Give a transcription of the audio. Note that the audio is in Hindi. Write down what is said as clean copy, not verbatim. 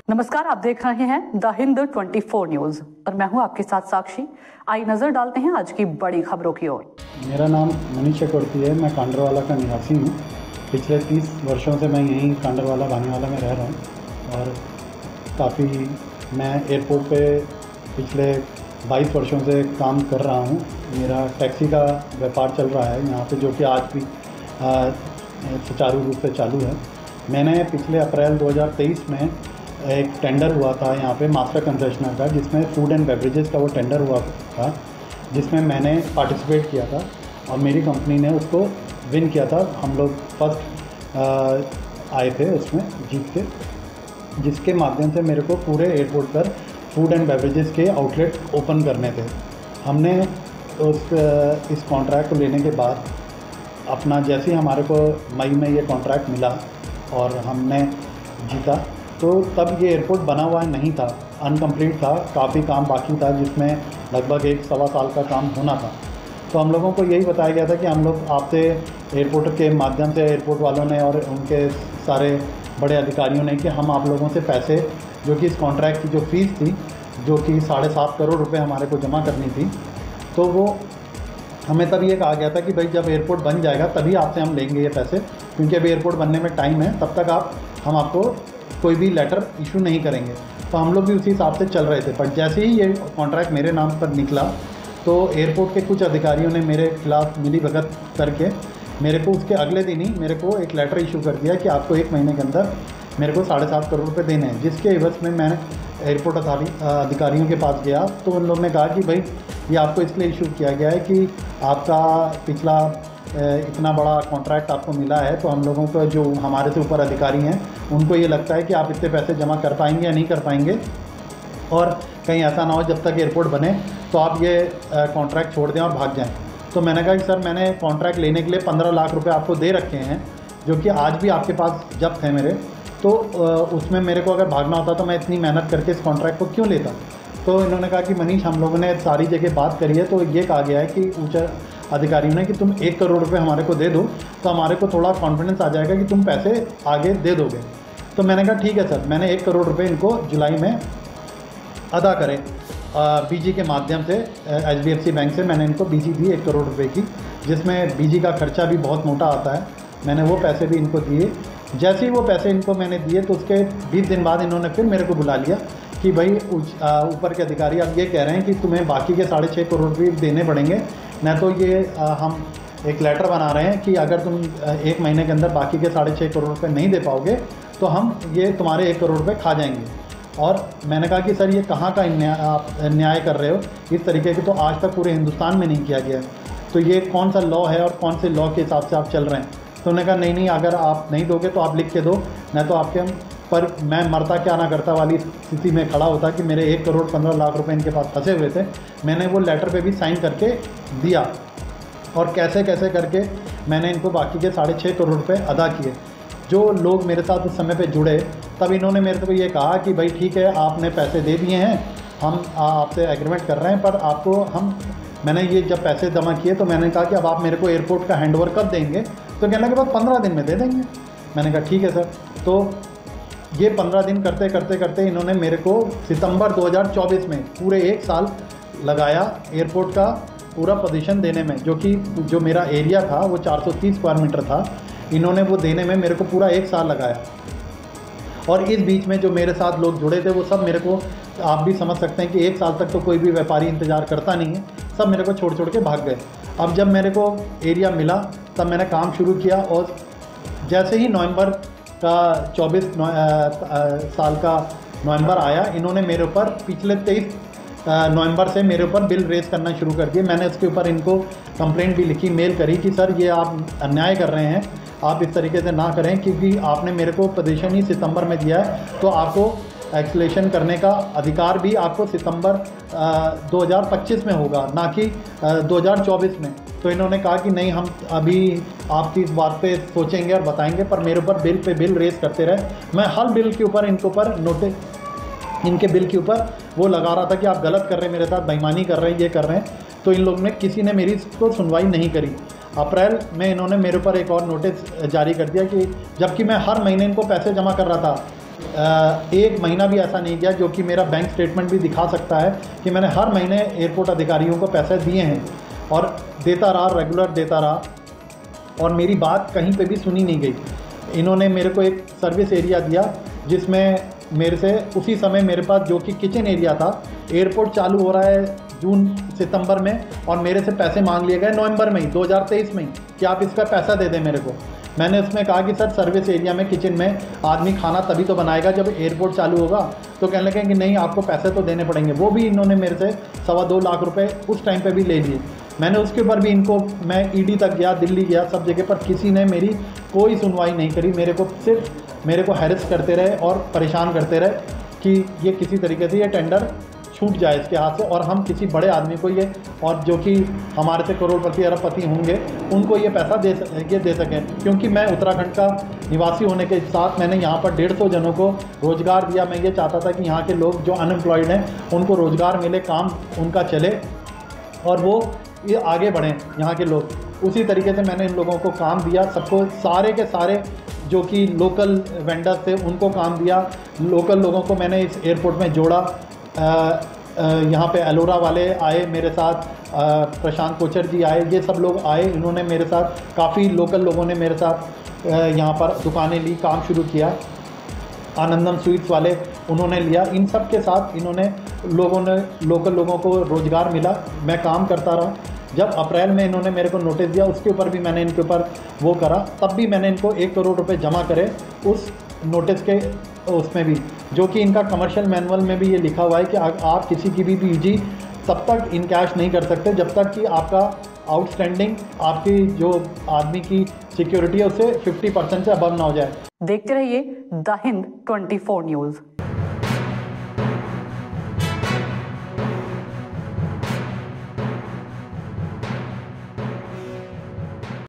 नमस्कार, आप देख रहे हैं द हिंद 24 न्यूज और मैं हूं आपके साथ साक्षी। आइए नजर डालते हैं आज की बड़ी खबरों की ओर। मेरा नाम मनीष चक्रवर्ती है। मैं कांडरवाला का निवासी हूं। पिछले 30 वर्षों से मैं यहीं कांडरवाला भानेवाला में रह रहा हूं और काफ़ी मैं एयरपोर्ट पे पिछले 22 वर्षों से काम कर रहा हूं। मेरा टैक्सी का व्यापार चल रहा है यहाँ पे, जो कि आज भी सुचारू रूप से चालू है। मैंने पिछले अप्रैल 2023 में एक टेंडर हुआ था यहाँ पे मास्टर कंसेशनर का, जिसमें फूड एंड बेवरेजेस का वो टेंडर हुआ था, जिसमें मैंने पार्टिसिपेट किया था और मेरी कंपनी ने उसको विन किया था। हम लोग फर्स्ट आए थे उसमें जीत के, जिसके माध्यम से मेरे को पूरे एयरपोर्ट पर फूड एंड बेवरेजेस के आउटलेट ओपन करने थे। हमने इस कॉन्ट्रैक्ट को लेने के बाद अपना जैसे ही हमारे को मई में ये कॉन्ट्रैक्ट मिला और हमने जीता, तो तब ये एयरपोर्ट बना हुआ नहीं था, अनकम्प्लीट था, काफ़ी काम बाकी था, जिसमें लगभग 1-1.25 साल का काम होना था। तो हम लोगों को यही बताया गया था कि हम लोग आपसे एयरपोर्ट के माध्यम से, एयरपोर्ट वालों ने और उनके सारे बड़े अधिकारियों ने, कि हम आप लोगों से पैसे, जो कि इस कॉन्ट्रैक्ट की जो फ़ीस थी, जो कि 7.5 करोड़ रुपये हमारे को जमा करनी थी, तो वो हमें तब ये कहा गया था कि भाई जब एयरपोर्ट बन जाएगा तभी आपसे हम लेंगे ये पैसे, क्योंकि अभी एयरपोर्ट बनने में टाइम है, तब तक हम आपको कोई भी लेटर इशू नहीं करेंगे। तो हम लोग भी उसी हिसाब से चल रहे थे। पर जैसे ही ये कॉन्ट्रैक्ट मेरे नाम पर निकला, तो एयरपोर्ट के कुछ अधिकारियों ने मेरे खिलाफ मिलीभगत करके मेरे को उसके अगले दिन ही मेरे को एक लेटर इशू कर दिया कि आपको 1 महीने के अंदर मेरे को 7.5 करोड़ रुपये देने हैं। जिसके एवज में मैं एयरपोर्ट अधिकारियों के पास गया, तो उन लोगों ने कहा कि भाई ये आपको इसलिए इशू किया गया है कि आपका पिछला इतना बड़ा कॉन्ट्रैक्ट आपको मिला है, तो हम लोगों को, जो हमारे से ऊपर अधिकारी हैं, उनको ये लगता है कि आप इतने पैसे जमा कर पाएंगे या नहीं कर पाएंगे, और कहीं ऐसा ना हो जब तक एयरपोर्ट बने तो आप ये कॉन्ट्रैक्ट छोड़ दें और भाग जाएं। तो मैंने कहा कि सर, मैंने कॉन्ट्रैक्ट लेने के लिए 15 लाख रुपए आपको दे रखे हैं, जो कि आज भी आपके पास जब्त है मेरे, तो उसमें मेरे को अगर भागना होता तो मैं इतनी मेहनत करके इस कॉन्ट्रैक्ट को क्यों लेता। तो इन्होंने कहा कि मनीष, हम लोगों ने सारी जगह बात करी है, तो ये कहा गया है कि ऊँचा अधिकारियों ने कि तुम 1 करोड़ रुपए हमारे को दे दो, तो हमारे को थोड़ा कॉन्फिडेंस आ जाएगा कि तुम पैसे आगे दे दोगे। तो मैंने कहा ठीक है सर। मैंने 1 करोड़ रुपए इनको जुलाई में अदा करे बीजी के माध्यम से, HDFC बैंक से मैंने इनको बीजी दी 1 करोड़ रुपए की, जिसमें बीजी का खर्चा भी बहुत मोटा आता है। मैंने वो पैसे भी इनको दिए। जैसे ही वो पैसे इनको मैंने दिए, तो उसके 20 दिन बाद इन्होंने फिर मेरे को बुला लिया कि भाई ऊपर के अधिकारी अब ये कह रहे हैं कि तुम्हें बाकी के 6.5 करोड़ रुपये देने पड़ेंगे, न तो ये हम एक लेटर बना रहे हैं कि अगर तुम 1 महीने के अंदर बाकी के 6.5 करोड़ रुपये नहीं दे पाओगे तो हम ये तुम्हारे 1 करोड़ रुपये खा जाएंगे। और मैंने कहा कि सर, ये कहाँ का न्याय कर रहे हो, इस तरीके के तो आज तक पूरे हिंदुस्तान में नहीं किया गया, तो ये कौन सा लॉ है और कौन से लॉ के हिसाब से आप चल रहे हैं। तो उन्होंने कहा नहीं, अगर आप नहीं दोगे तो आप लिख के दो, न तो आपके पर मैं मरता क्या ना करता वाली स्थिति में खड़ा होता कि मेरे 1 करोड़ 15 लाख रुपए इनके पास फंसे हुए थे। मैंने वो लेटर पे भी साइन करके दिया और कैसे कैसे करके मैंने इनको बाकी के 6.5 करोड़ रुपए अदा किए। जो लोग मेरे साथ उस समय पे जुड़े, तब इन्होंने मेरे को ये कहा कि भाई ठीक है, आपने पैसे दे दिए हैं, हम आपसे एग्रीमेंट कर रहे हैं, पर आपको मैंने ये जब पैसे जमा किए तो मैंने कहा कि अब आप मेरे को एयरपोर्ट का हैंडओवर कब देंगे। तो कहने के बाद 15 दिन में दे देंगे। मैंने कहा ठीक है सर। तो ये 15 दिन करते करते करते इन्होंने मेरे को सितंबर 2024 में पूरे 1 साल लगाया एयरपोर्ट का पूरा पोजीशन देने में, जो मेरा एरिया था वो 430 स्क्वायर मीटर था। इन्होंने वो देने में मेरे को पूरा 1 साल लगाया। और इस बीच में जो मेरे साथ लोग जुड़े थे, वो सब मेरे को, आप भी समझ सकते हैं कि 1 साल तक तो कोई भी व्यापारी इंतज़ार करता नहीं है, सब मेरे को छोड़ छोड़ के भाग गए। अब जब मेरे को एरिया मिला, तब मैंने काम शुरू किया, और जैसे ही नवंबर का 24 साल का नवंबर आया, इन्होंने मेरे ऊपर पिछले 23 नवंबर से मेरे ऊपर बिल रेज़ करना शुरू कर दिए। मैंने इसके ऊपर इनको कंप्लेंट भी लिखी, मेल करी कि सर, ये आप अन्याय कर रहे हैं, आप इस तरीके से ना करें, क्योंकि आपने मेरे को पोजीशन ही सितंबर में दिया है, तो आपको एक्सलेशन करने का अधिकार भी आपको सितंबर 2025 में होगा, ना कि 2024 में। तो इन्होंने कहा कि नहीं, हम अभी आपकी इस बात पे सोचेंगे और बताएंगे, पर मेरे ऊपर बिल पे बिल रेज़ करते रहे। मैं हर बिल के ऊपर इनके बिल के ऊपर वो लगा रहा था कि आप गलत कर रहे हैं, मेरे साथ बेईमानी कर रहे हैं, ये कर रहे हैं। तो इन लोगों ने, किसी ने मेरी इसको सुनवाई नहीं करी। अप्रैल में इन्होंने मेरे ऊपर एक और नोटिस जारी कर दिया कि जबकि मैं हर महीने इनको पैसे जमा कर रहा था, एक महीना भी ऐसा नहीं गया जो कि मेरा बैंक स्टेटमेंट भी दिखा सकता है कि मैंने हर महीने एयरपोर्ट अधिकारियों को पैसे दिए हैं और देता रहा, रेगुलर देता रहा, और मेरी बात कहीं पे भी सुनी नहीं गई। इन्होंने मेरे को एक सर्विस एरिया दिया जिसमें मेरे से उसी समय मेरे पास जो कि किचन एरिया था, एयरपोर्ट चालू हो रहा है जून सितंबर में और मेरे से पैसे मांग लिए गए नवंबर में ही 2023 में ही कि आप इसका पैसा दे दें मेरे को। मैंने उसमें कहा कि सर सर्विस एरिया में किचन में आदमी खाना तभी तो बनाएगा जब एयरपोर्ट चालू होगा। तो कहने लगे कि नहीं, आपको पैसे तो देने पड़ेंगे। वो भी इन्होंने मेरे से 2.25 लाख रुपए उस टाइम पे भी ले लिए। मैंने उसके ऊपर भी इनको, मैं ईडी तक गया, दिल्ली गया, सब जगह पर किसी ने मेरी कोई सुनवाई नहीं करी। मेरे को हैरेस करते रहे और परेशान करते रहे कि ये किसी तरीके से ये टेंडर छूट जाए इसके हाथ से और हम किसी बड़े आदमी को ये, और जो कि हमारे से करोड़पति अरबपति होंगे, उनको ये पैसा दे सकें। क्योंकि मैं उत्तराखंड का निवासी होने के साथ मैंने यहाँ पर 150 जनों को रोज़गार दिया। मैं ये चाहता था कि यहाँ के लोग जो अनएम्प्लॉयड हैं उनको रोज़गार मिले, काम उनका चले और वो ये आगे बढ़ें यहाँ के लोग। उसी तरीके से मैंने इन लोगों को काम दिया, सबको, सारे के सारे जो कि लोकल वेंडर्स थे उनको काम दिया। लोकल लोगों को मैंने इस एयरपोर्ट में जोड़ा। यहाँ पे एलोरा वाले आए मेरे साथ, प्रशांत कोचर जी आए, ये सब लोग आए। इन्होंने मेरे साथ, काफ़ी लोकल लोगों ने मेरे साथ यहाँ पर दुकानें ली, काम शुरू किया। आनंदम स्वीट्स वाले उन्होंने लिया। इन सब के साथ इन्होंने लोकल लोगों को रोज़गार मिला। मैं काम करता रहा। जब अप्रैल में इन्होंने मेरे को नोटिस दिया, उसके ऊपर भी मैंने इनके ऊपर वो करा। तब भी मैंने इनको 1 करोड़ रुपए जमा करे उस नोटिस के उसमें भी, जो कि इनका कमर्शियल मैनुअल में भी ये लिखा हुआ है कि आप किसी की भी पीजी तब तक इन कैश नहीं कर सकते जब तक कि आपका आउटस्टैंडिंग, आपकी जो आदमी की सिक्योरिटी है उससे 50% से अबव ना हो जाए। देखते रहिए द हिंद 24 न्यूज़।